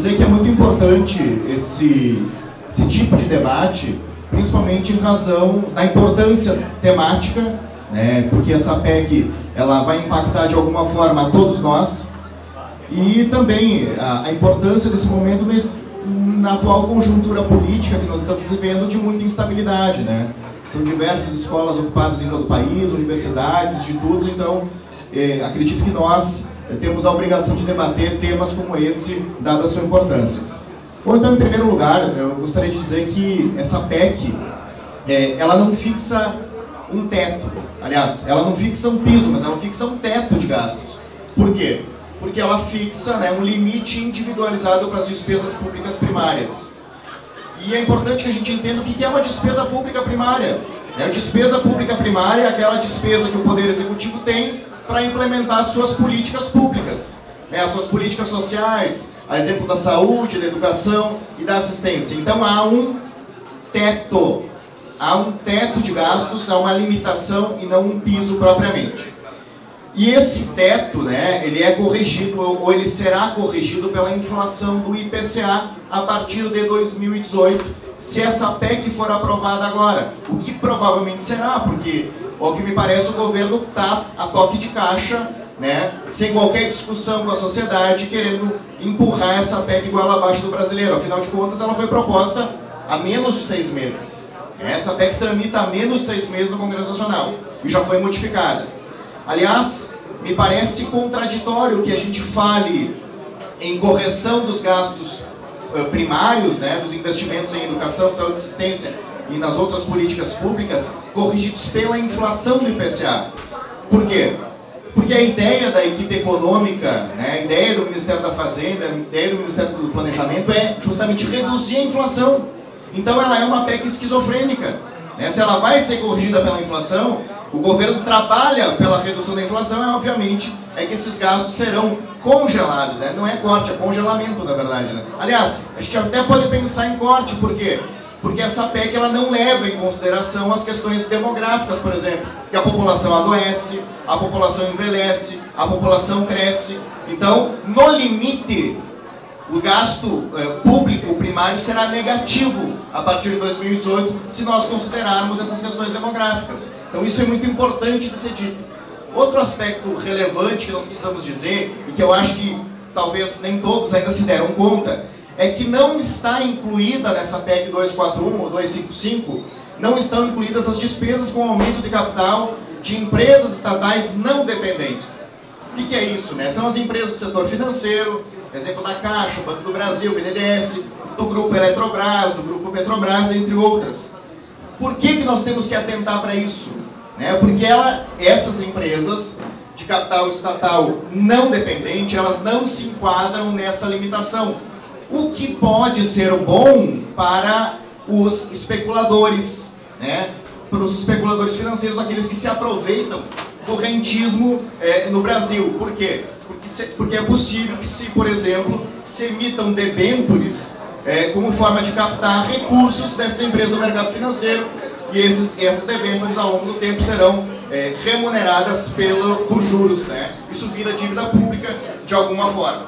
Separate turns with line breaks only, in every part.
dizer que é muito importante esse tipo de debate, principalmente em razão da importância temática, né, porque essa PEC ela vai impactar de alguma forma a todos nós, e também a importância desse momento na atual conjuntura política que nós estamos vivendo de muita instabilidade, né? São diversas escolas ocupadas em todo o país, universidades, institutos, então acredito que nós temos a obrigação de debater temas como esse, dada a sua importância. Bom, então, em primeiro lugar, eu gostaria de dizer que essa PEC, ela não fixa um teto, aliás, ela não fixa um piso, mas ela fixa um teto de gastos. Por quê? Porque ela fixa, né, um limite individualizado para as despesas públicas primárias. E é importante que a gente entenda o que é uma despesa pública primária. A despesa pública primária é aquela despesa que o Poder Executivo tem para implementar suas políticas públicas, né, as suas políticas sociais, a exemplo da saúde, da educação e da assistência. Então há um teto de gastos, há uma limitação e não um piso propriamente. E esse teto, né, ele é corrigido, ou ele será corrigido pela inflação do IPCA a partir de 2018, se essa PEC for aprovada agora, o que provavelmente será, porque, ao que me parece, o governo está a toque de caixa, né, sem qualquer discussão com a sociedade, querendo empurrar essa PEC goela abaixo do brasileiro. Afinal de contas, ela foi proposta há menos de 6 meses. Essa PEC tramita há menos de 6 meses no Congresso Nacional e já foi modificada. Aliás, me parece contraditório que a gente fale em correção dos gastos primários, né, dos investimentos em educação, saúde e assistência e nas outras políticas públicas, corrigidos pela inflação do IPCA. Por quê? Porque a ideia da equipe econômica, né, a ideia do Ministério da Fazenda, a ideia do Ministério do Planejamento é justamente reduzir a inflação. Então ela é uma PEC esquizofrênica, né? Se ela vai ser corrigida pela inflação, o governo trabalha pela redução da inflação, obviamente é que esses gastos serão congelados, né? Não é corte, é congelamento, na verdade, né? Aliás, a gente até pode pensar em corte, por quê? Porque essa PEC ela não leva em consideração as questões demográficas, por exemplo, que a população adoece, a população envelhece, a população cresce. Então, no limite, o gasto público primário será negativo a partir de 2018, se nós considerarmos essas questões demográficas. Então isso é muito importante de ser dito. Outro aspecto relevante que nós precisamos dizer, e que eu acho que talvez nem todos ainda se deram conta, é que não está incluída nessa PEC 241 ou 255, não estão incluídas as despesas com aumento de capital de empresas estatais não dependentes. O que é isso, né? São as empresas do setor financeiro, exemplo da Caixa, Banco do Brasil, BNDES, do Grupo Eletrobras, do Grupo Petrobras, entre outras. Por que nós temos que atentar para isso? Porque essas empresas de capital estatal não dependente, elas não se enquadram nessa limitação. O que pode ser bom para os especuladores, né? Para os especuladores financeiros, aqueles que se aproveitam do rentismo no Brasil. Por quê? Porque é possível que, se, por exemplo, se emitam debêntures como forma de captar recursos dessas empresas do mercado financeiro, e essas debêntures ao longo do tempo serão remuneradas por juros, né? Isso vira dívida pública de alguma forma.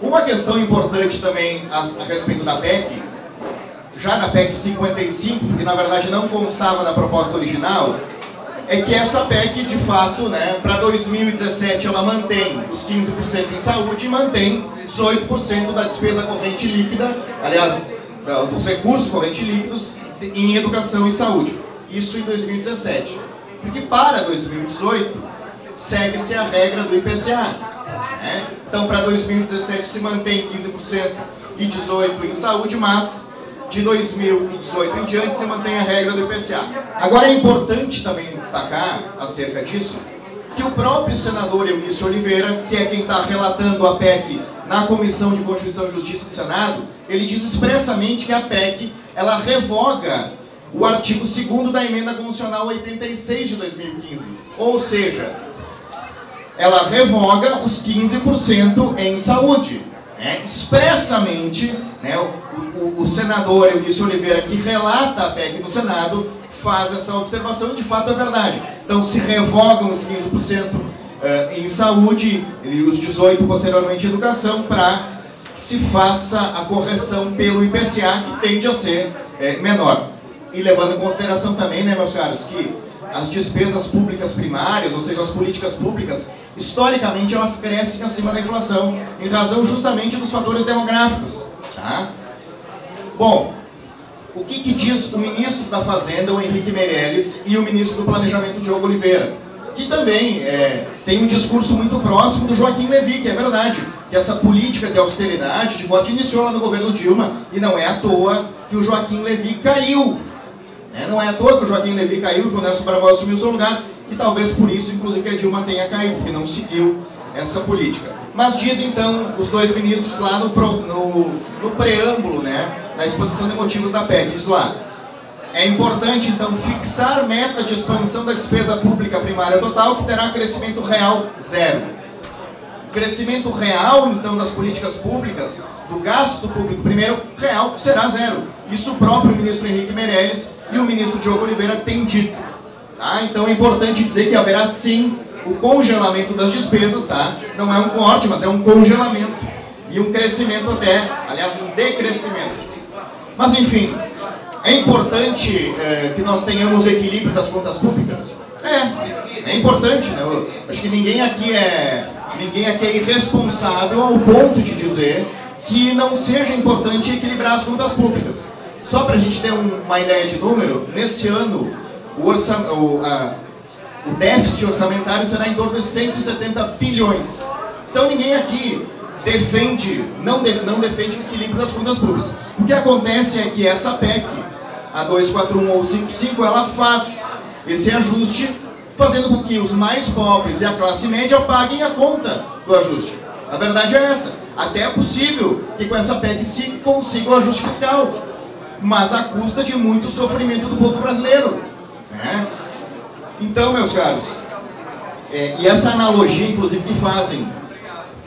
Uma questão importante também a respeito da PEC, já da PEC 55, porque na verdade não constava na proposta original, é que essa PEC, de fato, né, para 2017 ela mantém os 15% em saúde e mantém 18% da despesa corrente líquida, aliás, dos recursos correntes líquidos em educação e saúde. Isso em 2017. Porque para 2018 segue-se a regra do IPCA. Né? Então, para 2017 se mantém 15% e 18% em saúde, mas de 2018 em diante se mantém a regra do IPCA. Agora é importante também destacar acerca disso que o próprio senador Eunício Oliveira, que é quem está relatando a PEC na Comissão de Constituição e Justiça do Senado, ele diz expressamente que a PEC ela revoga o artigo 2º da Emenda Constitucional 86 de 2015. Ou seja, ela revoga os 15% em saúde. Expressamente, né, o senador Eunício Oliveira, que relata a PEC no Senado, faz essa observação e de fato é verdade. Então se revogam os 15% em saúde e os 18% posteriormente em educação, para se faça a correção pelo IPCA, que tende a ser menor. E levando em consideração também, né, meus caros, que as despesas públicas primárias, ou seja, as políticas públicas, historicamente elas crescem acima da inflação, em razão justamente dos fatores demográficos. Tá? Bom, o que diz o ministro da Fazenda, o Henrique Meirelles, e o ministro do Planejamento, Diogo Oliveira? Que também tem um discurso muito próximo do Joaquim Levy, que é verdade, que essa política de austeridade, de corte, iniciou lá no governo Dilma, e não é à toa que o Joaquim Levy caiu. Não é à toa que o Joaquim Levy caiu e o Nelson Barbosa assumiu o seu lugar, e talvez por isso, inclusive, que a Dilma tenha caído, porque não seguiu essa política. Mas diz, então, os dois ministros lá no preâmbulo, né, na exposição de motivos da PEC, diz lá: é importante, então, fixar meta de expansão da despesa pública primária total, que terá crescimento real zero. O crescimento real, então, das políticas públicas, do gasto público primeiro, real, será zero. Isso o próprio ministro Henrique Meirelles e o ministro Diogo Oliveira têm dito. Tá? Então é importante dizer que haverá sim o congelamento das despesas, tá? Não é um corte, mas é um congelamento. E um crescimento até, aliás, um decrescimento. Mas enfim, é importante que nós tenhamos o equilíbrio das contas públicas? É importante, né? Eu acho que ninguém aqui é irresponsável ao ponto de dizer que não seja importante equilibrar as contas públicas. Só para a gente ter uma ideia de número, nesse ano o déficit orçamentário será em torno de 170 bilhões. Então ninguém aqui não defende o equilíbrio das contas públicas. O que acontece é que essa PEC, a 241 ou 55, ela faz esse ajuste, fazendo com que os mais pobres e a classe média paguem a conta do ajuste. A verdade é essa. Até é possível que com essa PEC se consiga o ajuste fiscal, mas à custa de muito sofrimento do povo brasileiro. Né? Então, meus caros, e essa analogia, inclusive, que fazem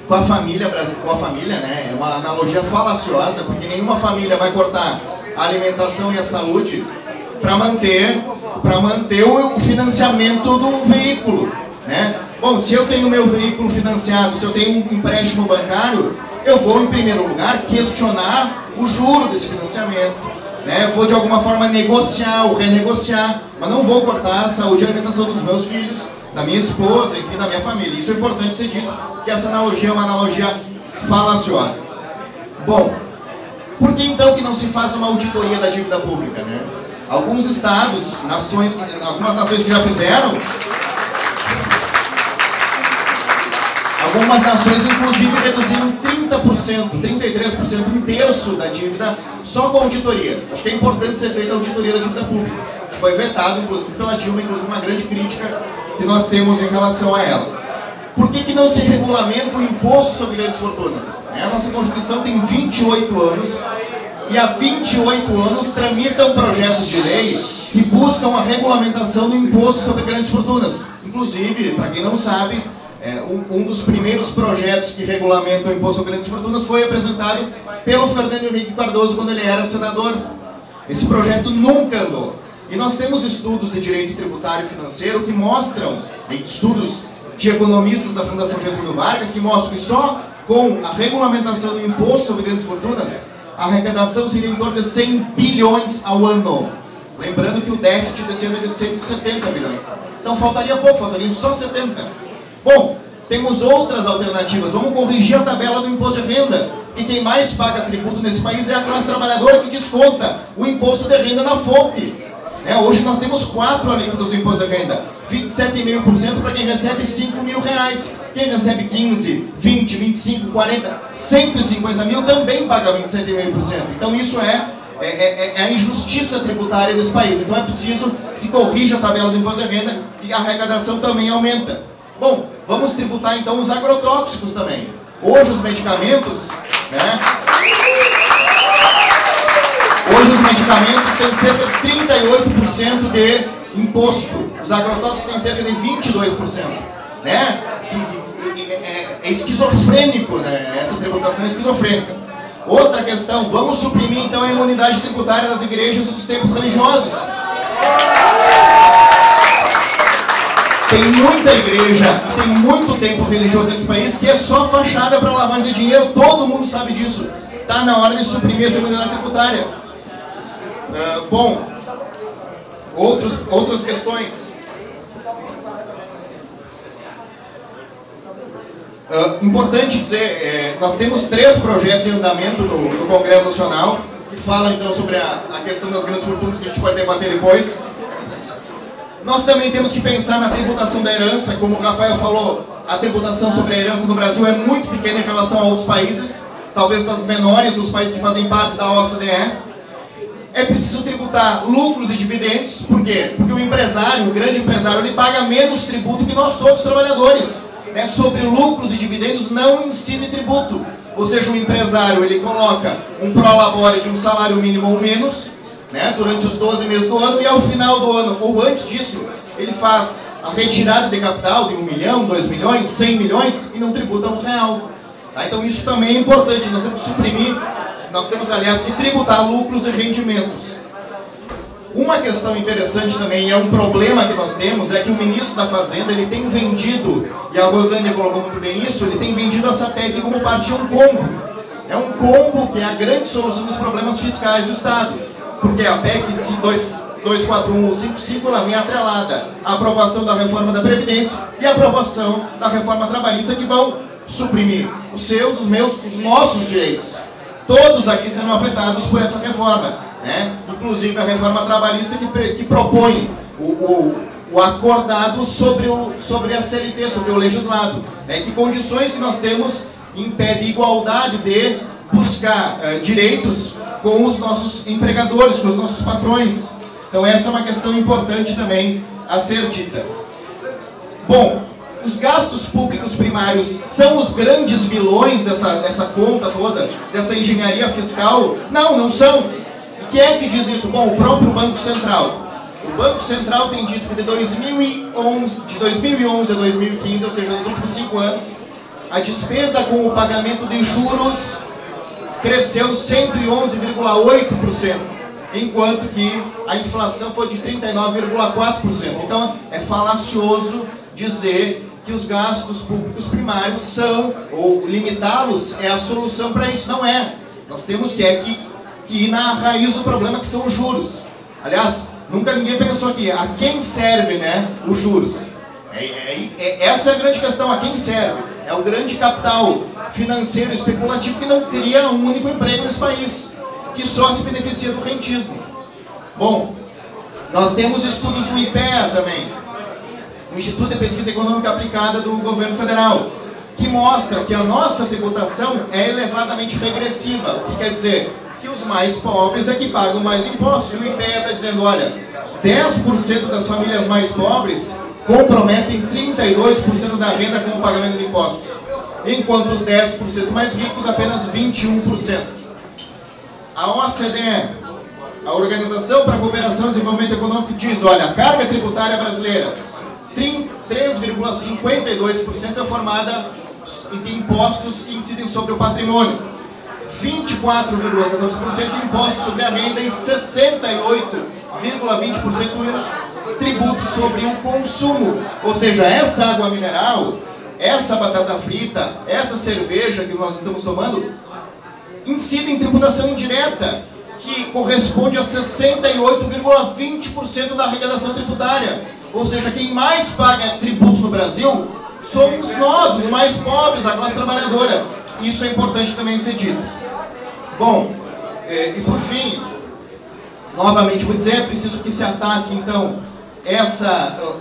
com a família, né, é uma analogia falaciosa, porque nenhuma família vai cortar a alimentação e a saúde para manter o financiamento do veículo. Né? Bom, se eu tenho meu veículo financiado, se eu tenho um empréstimo bancário, eu vou, em primeiro lugar, questionar o juro desse financiamento. Né? Vou, de alguma forma, negociar ou renegociar, mas não vou cortar a saúde e a alimentação dos meus filhos, da minha esposa, enfim, da minha família. Isso é importante ser dito, que essa analogia é uma analogia falaciosa. Bom, por que então que não se faz uma auditoria da dívida pública? Né? Alguns estados, algumas nações que já fizeram, algumas nações, inclusive, reduziram 30%, 33%, um terço da dívida só com auditoria. Acho que é importante ser feita a auditoria da dívida pública, que foi vetado, inclusive, pela Dilma, inclusive, uma grande crítica que nós temos em relação a ela. Por que não se regulamenta o imposto sobre grandes fortunas? A nossa Constituição tem 28 anos, e há 28 anos tramitam projetos de lei que buscam a regulamentação do imposto sobre grandes fortunas. Inclusive, para quem não sabe, um dos primeiros projetos que regulamentam o imposto sobre grandes fortunas foi apresentado pelo Fernando Henrique Cardoso quando ele era senador. Esse projeto nunca andou. E nós temos estudos de direito tributário e financeiro que mostram, estudos de economistas da Fundação Getúlio Vargas, que mostram que só com a regulamentação do imposto sobre grandes fortunas, a arrecadação seria em torno de 100 bilhões ao ano. Lembrando que o déficit desse ano é de 170 bilhões. Então faltaria pouco, faltariam só 70. Bom, temos outras alternativas. Vamos corrigir a tabela do imposto de renda. E quem mais paga tributo nesse país é a classe trabalhadora, que desconta o imposto de renda na fonte. Hoje nós temos 4 alíquotas do imposto de renda. 27,5% para quem recebe 5 mil reais. Quem recebe 15, 20, 25, 40, 150 mil também paga 27,5%. Então isso é a injustiça tributária desse país. Então é preciso que se corrija a tabela do imposto de renda e a arrecadação também aumenta. Bom, vamos tributar então os agrotóxicos também. Hoje os medicamentos, né? Hoje os medicamentos têm cerca de 38% de imposto. Os agrotóxicos têm cerca de 22%. Né? É esquizofrênico, né? Essa tributação é esquizofrênica. Outra questão, vamos suprimir então a imunidade tributária das igrejas e dos templos religiosos. Tem muita igreja, tem muito templo religioso nesse país que é só fachada para lavagem de dinheiro, todo mundo sabe disso. Está na hora de suprimir a seguridade tributária. Bom, outras questões. Importante dizer, nós temos 3 projetos em andamento no Congresso Nacional, que falam então sobre a questão das grandes fortunas, que a gente pode debater depois. Nós também temos que pensar na tributação da herança, como o Rafael falou, a tributação sobre a herança no Brasil é muito pequena em relação a outros países, talvez das menores dos países que fazem parte da OCDE. É preciso tributar lucros e dividendos, por quê? Porque o empresário, o grande empresário, ele paga menos tributo que nós todos, trabalhadores. Sobre lucros e dividendos não incide tributo. Ou seja, o empresário ele coloca um prolabore de um salário mínimo ou menos, né, durante os 12 meses do ano, e ao final do ano, ou antes disso, ele faz a retirada de capital de 1 milhão, 2 milhões, 100 milhões e não tributa R$1. Tá? Então isso também é importante, nós temos que suprimir, nós temos aliás que tributar lucros e rendimentos. Uma questão interessante também, e é um problema que nós temos, é que o ministro da Fazenda, ele tem vendido, e a Rosânia colocou muito bem isso, ele tem vendido essa PEC como parte de um combo. É um combo que é a grande solução dos problemas fiscais do Estado. Porque a PEC 241 ou 55, ela vem atrelada à aprovação da reforma da Previdência e à aprovação da reforma trabalhista, que vão suprimir os seus, os meus, os nossos direitos. Todos aqui serão afetados por essa reforma. Né? Inclusive a reforma trabalhista que propõe o acordado sobre a CLT, sobre o legislado. Né? Que condições que nós temos impede igualdade de buscar direitos com os nossos empregadores, com os nossos patrões. Então essa é uma questão importante também a ser dita. Bom, os gastos públicos primários são os grandes vilões dessa conta toda, dessa engenharia fiscal? Não, não são. Quem é que diz isso? Bom, o próprio Banco Central. O Banco Central tem dito que de 2011 a 2015, ou seja, nos últimos 5 anos, a despesa com o pagamento de juros cresceu 111,8%, enquanto que a inflação foi de 39,4%. Então, é falacioso dizer que os gastos públicos primários são, ou limitá-los, é a solução para isso. Não é. Nós temos que ir na raiz do problema, que são os juros. Aliás, nunca ninguém pensou aqui, a quem serve, né, os juros? Essa é a grande questão, a quem serve? É o grande capital financeiro especulativo que não cria um único emprego nesse país, que só se beneficia do rentismo. Bom, nós temos estudos do IPEA também, o Instituto de Pesquisa Econômica Aplicada do Governo Federal, que mostra que a nossa tributação é elevadamente regressiva. O que quer dizer? Que os mais pobres é que pagam mais impostos. E o IPEA está dizendo, olha, 10% das famílias mais pobres comprometem 32% da renda com o pagamento de impostos, enquanto os 10% mais ricos apenas 21%. A OCDE, a Organização para a Cooperação e Desenvolvimento Econômico, diz, olha, a carga tributária brasileira, 3,52% é formada de impostos que incidem sobre o patrimônio, 24,14% de impostos sobre a renda e 68,20% tributos sobre o consumo. Ou seja, essa água mineral, essa batata frita, essa cerveja que nós estamos tomando, incide em tributação indireta, que corresponde a 68,20% da arrecadação tributária. Ou seja, quem mais paga tributo no Brasil somos nós, os mais pobres, a classe trabalhadora. Isso é importante também ser dito. Bom, e por fim, novamente vou dizer, é preciso que se ataque, então,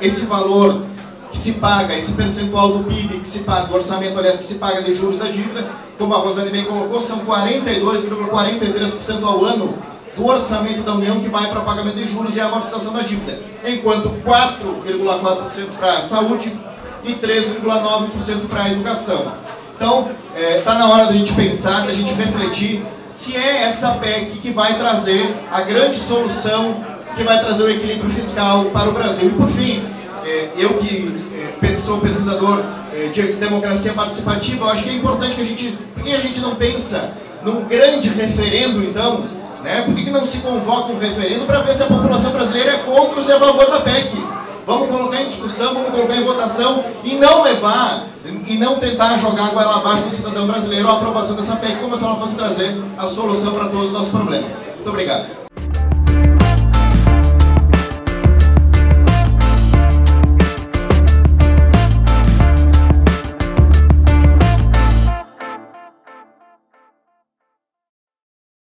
esse valor que se paga, esse percentual do PIB que se paga, do orçamento, aliás, que se paga de juros da dívida, como a Rosane bem colocou, são 42,43% ao ano do orçamento da União que vai para o pagamento de juros e a amortização da dívida, enquanto 4,4% para a saúde e 3,9% para a educação. Então, está na hora da gente pensar, da gente refletir se é essa PEC que vai trazer a grande solução, que vai trazer o equilíbrio fiscal para o Brasil. E por fim, eu que sou pesquisador de democracia participativa, eu acho que é importante que a gente, por que a gente não pensa num grande referendo então, né? Por que não se convoca um referendo para ver se a população brasileira é contra ou se é a favor da PEC? Vamos colocar em discussão discussão, vamos colocar em votação e não levar, e não tentar jogar a goela abaixo do cidadão brasileiro a aprovação dessa PEC, como se ela fosse trazer a solução para todos os nossos problemas. Muito obrigado.